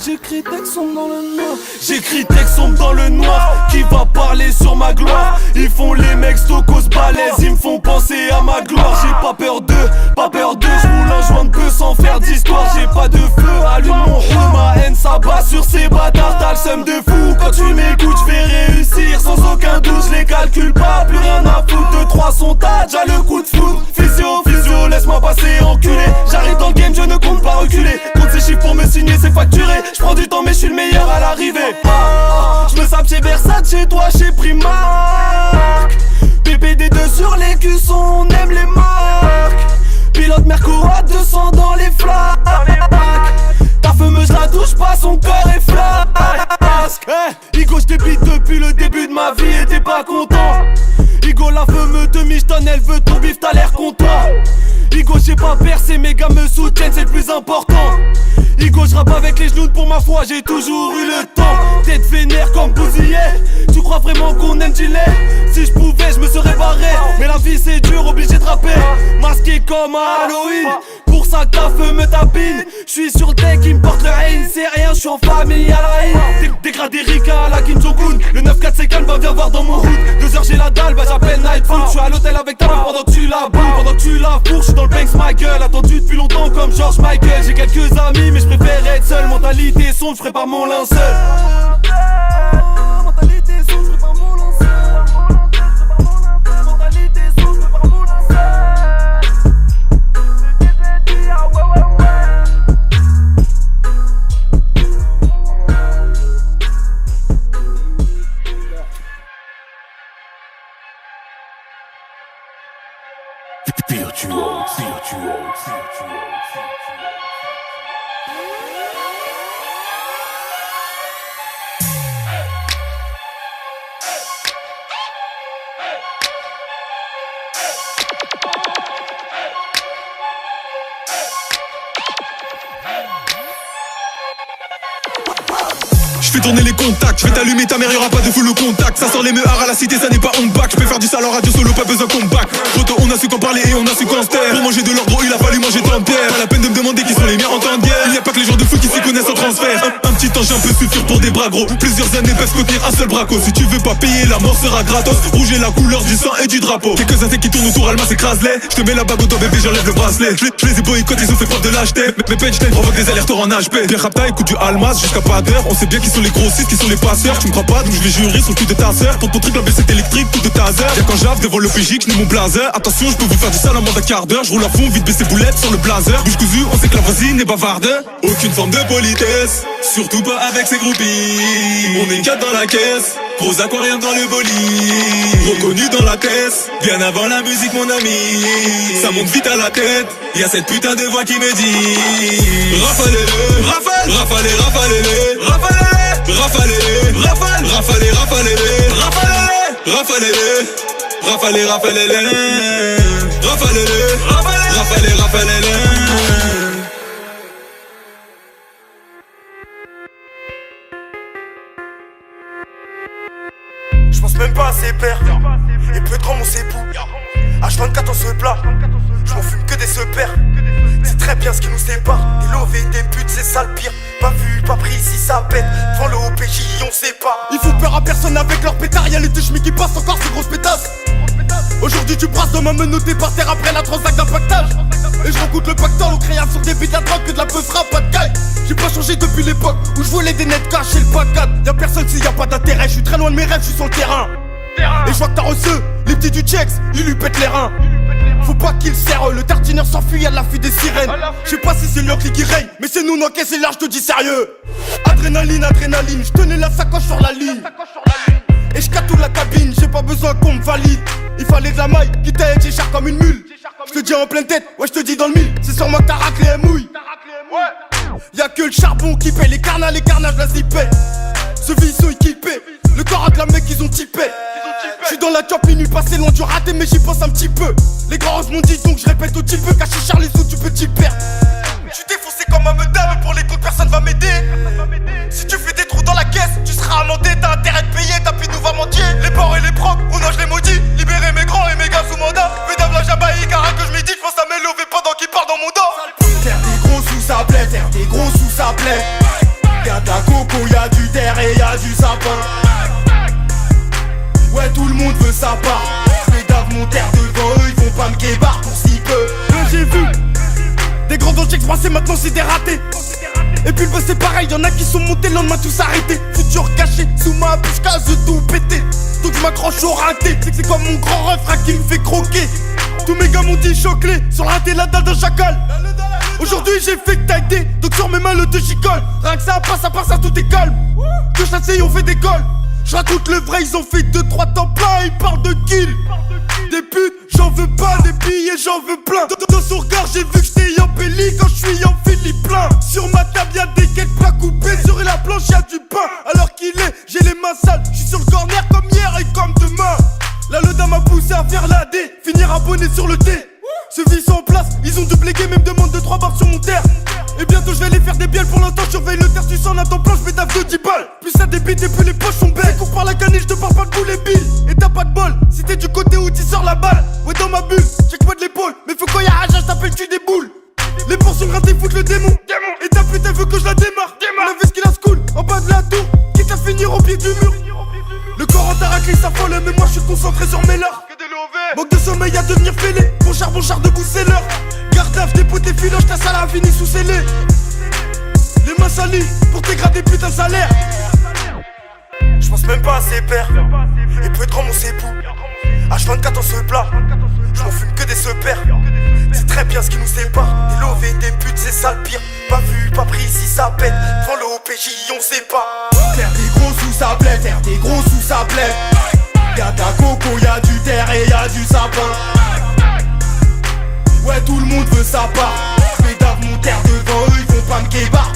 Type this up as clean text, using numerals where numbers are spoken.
J'écris texte sombre dans le noir. J'écris texte sombre dans le noir. Qui va parler sur ma gloire? Ils font les mecs stokos balèzes. Ils me font penser à ma gloire. J'ai pas peur d'eux, pas peur d'eux. J'roule un joint de peu sans faire d'histoire. J'ai pas de feu, allume mon roux. Ma haine s'abat sur ces bâtards. T'as le seum de fou. Quand tu m'écoutes j'vais réussir sans aucun doute. J'les calcule pas, plus rien à foutre. 2-3 sont tas, déjà le coup de foudre. Physio, laisse-moi passer enculé. J'arrive dans le game, je ne compte pas reculer. Compte ces chiffres pour me signer, c'est facturé. J'prends du temps mais je suis le meilleur à l'arrivée. Je me sape chez Versace, chez toi chez Primark. PPD2 sur les cuissons, on aime les marques. Pilote Merco à 200 dans les flaques. Ta fameuse la touche pas, son corps est flasque. Igo j'débite depuis le début de ma vie et t'es pas content. Igo la fameuse demi-tonne, elle veut ton bif, t'as l'air content. Igo j'ai pas percé, mes gars me soutiennent, c'est le plus important. Igo j'rappe avec les genoux pour ma foi, j'ai toujours eu le temps. Tête vénère comme bousillé. Tu crois vraiment qu'on aime gilet? Si je pouvais je me serais barré. Mais la vie c'est dur, obligé de rapper. Masqué comme à Halloween. Pour ça que ta feu me tapine. J'suis sur le deck, il me porte le haine. C'est rien, j'suis en famille à la haine. Dégradé Rika à la Kim Jong-un. Le 9-4 c'est calme, va bien voir dans mon hood. 2 heures j'ai la dalle, bah j'appelle Nightfoot. J'suis à l'hôtel avec ta meuf pendant que tu la boules. Pendant que tu la fourches, j'suis dans le Banks ma gueule. Attendu depuis longtemps comme George Michael. J'ai quelques amis mais j'préfère être seul. Mentalité sombre, j'ferai pas mon linceul. Mentalité sombre, j'ferai pas mon linceul. Mentalité sombre, j'ferai pas mon linceul. Je fais tourner les contacts, je vais t'allumer ta mère, y'aura pas de full contact. Ça sort les meuhards à la cité, ça n'est pas on back. Je peux faire du sale en radio solo, pas besoin qu'on back. Poto, on a su qu'en parler et on a su qu'en se taire. Pour manger de l'ordre, il a fallu manger tant de terre. Pas la peine de me demander qui sont les miens en temps de guerre. Il n'y a pas que les gens de foot qui s'y connaissent en transfert. Un petit engin peut suffire pour des bras gros. Plusieurs années peuvent contenir un seul braco. Si tu veux pas payer, la mort sera gratos. Rouge est la couleur du sang et du drapeau. Quelques insectes qui tournent autour, Alma s'écrase-les. Je te mets la bague au doigt, bébé, j'enlève le bracelet. Je les ai boycott, ils ont fait preuve de lâcheté. Mes punchlines provoquent des allers-retours en HP. Bien rapta, écoute du Almas jusqu'à pas d'heure. On sait bien qui sont les grossistes, qui sont les passeurs. Tu me crois pas, donc je vais jurer sur le cul de ta sœur. Pour ton truc, la baisse est électrique, coup de taser. Viens quand j'arrive devant le PJ, je n'ai mon blazer. Attention, je peux vous faire du sale en moins d'un quart d'heure. Je roule à fond, vite baisser boulette sur le blazer. Bouche cousue, on sait que la voisine est bavarde. Aucune forme de politesse, surtout pas avec ses groupies. On est 4 dans la caisse, gros aquarium dans le bolide. Reconnu dans la tête, bien avant la musique mon ami. Ça monte vite à la tête, y'a cette putain de voix qui me dit rafale-le, rafale, rafale, rafale-le, rafale. Rafale-le, rafale, rafale, rafale-le, rafale-le, rafale-le, rafale, rafale-le, rafale-le, rafale, rafale-le. Je pense même pas à ses pères, et peu de grands mon s'époux. H24 on se plat, je m'en fume que des seupères. C'est très bien ce qui nous sépare, des lovés, des putes, c'est ça le pire. Pas vu, pas pris, si ça pète, devant le OPJ on sait pas. Ils font peur à personne avec leurs pétards, y'a les deux chemis qui passent encore ces grosses pétasses. Aujourd'hui tu brasses, demain menotté par terre après la transac d'un pactage. Et je recoute le pactole, aux créations des bites à drogue que de la peu sera pas de caille. J'ai pas changé depuis l'époque où je volais des nets cash et le pack. Y'a personne s'il y a pas d'intérêt, je suis très loin de mes rêves, je suis sur le terrain. Et je vois que t'as reçu les petits du checks, ils lui pètent les reins. Faut pas qu'il serre, le tartineur s'enfuit à la fuite des sirènes. Je sais pas si c'est leur clic qui règne, mais c'est nous nos caisses et là je te dis sérieux. Adrénaline, adrénaline, je tenais la sacoche sur la ligne. Et je tout la cabine, j'ai pas besoin qu'on me valide. Il fallait de la maille, qui t'a été cher comme une mule. Je te dis en pleine tête, ouais je te dis dans le mille. C'est sur moi que t'as raclé et mouille. Y'a que le charbon qui paye, les carnages la zippée. Ce vice qui paie, le corps à de la mec qu'ils ont typé. J'suis dans la job, minuit passé loin du raté mais j'y pense un petit peu. Les grands m'ont dit donc je répète au petit peu. Caché Charles les sous tu peux t'y perdre. J'suis défoncé comme un meudin mais pour les comptes personne va m'aider. Si tu fais des trous dans la caisse, tu seras amendé. T'as intérêt de payer, ta pite nous va mentir. Les porcs et les procs, oh non je les maudis. Libérer mes grands et mes gars sous mandat. Mesdames la Jamaïque, arrête que je médite. J'pense à m'élever pendant qu'ils partent dans mon dos. Faire des gros sous ça plaît, faire des gros sous ça plaît. T'es un guébard pour si peu. J'ai vu des grands dents passer, maintenant c'est des ratés. Et puis le boss c'est pareil, y'en a qui sont montés, le lendemain tous arrêtés. Futur caché sous ma bouche, case tout pété. Donc je m'accroche au raté, c'est comme mon grand refrain qui me fait croquer. Tous mes gars m'ont dit choc-clé, sur le raté la dalle d'un chacal. Aujourd'hui j'ai fait que tailler, donc sur mes mains le te chicole. Rien que ça passe, à part ça tout est calme. Que je t'asseye, on fait des cols. Je raconte le vrai, ils ont fait 2-3 temps plein, ils parlent de kill. Des putes, j'en veux pas, des billets, j'en veux plein. Dans son regard, j'ai vu que j'étais embelli quand je suis en Philippe plein. Sur ma table, y'a des quêtes pas coupées, sur la planche, y'a du pain. Alors qu'il est, j'ai les mains sales, j'suis sur le corner comme hier et comme demain. Là, le dame m'a poussé à faire la D, finir abonné sur le T. Ceux qui sont en place, ils ont déblégué, même demande 2-3 barres sur mon terre. Et bientôt je vais les faire des bielles, pour l'instant je surveille le terre, tu sens à ton plan, je mets ta de 10 balles. Plus ça débite et plus les poches sont belles. Cours par la canille, je te parle pas de boules et billes. Et t'as pas de bol, si t'es du côté où tu sors la balle. Ouais dans ma bulle, check-moi de l'épaule, mais faut quand y'a rage, je t'appelle tu des boules. Les portions grattées foutent le démon. Et ta pute elle veut que je la démarre. La veste qui la school, en bas de la tour, quitte à finir au pied du mur. Le corps en taracle s'affole, mais moi je suis concentré sur mes leurs. Manque de sommeil à devenir fêlé. Bon char debout c'est l'heure. Garde à dépoter filoche, ta salle a fini sous scellé. Les mains salies pour dégrader putain salaire. J'pense même pas à ses pères. Et peut être grand mon époux. H24 on se plat. J'm'en fume que des sepères. C'est très bien ce qui nous sépare. Des lovés, des putes, c'est ça le pire. Pas vu, pas pris si ça pète. Devant l'OPJ on sait pas. Terre des gros sous sa plaie, terre des gros sous sa plaie. Y'a ta coco, y'a du terre et y'a du sapin. Ouais tout le monde veut sa part. J'mets d'ave mon terre devant eux, ils vont pas me guébar.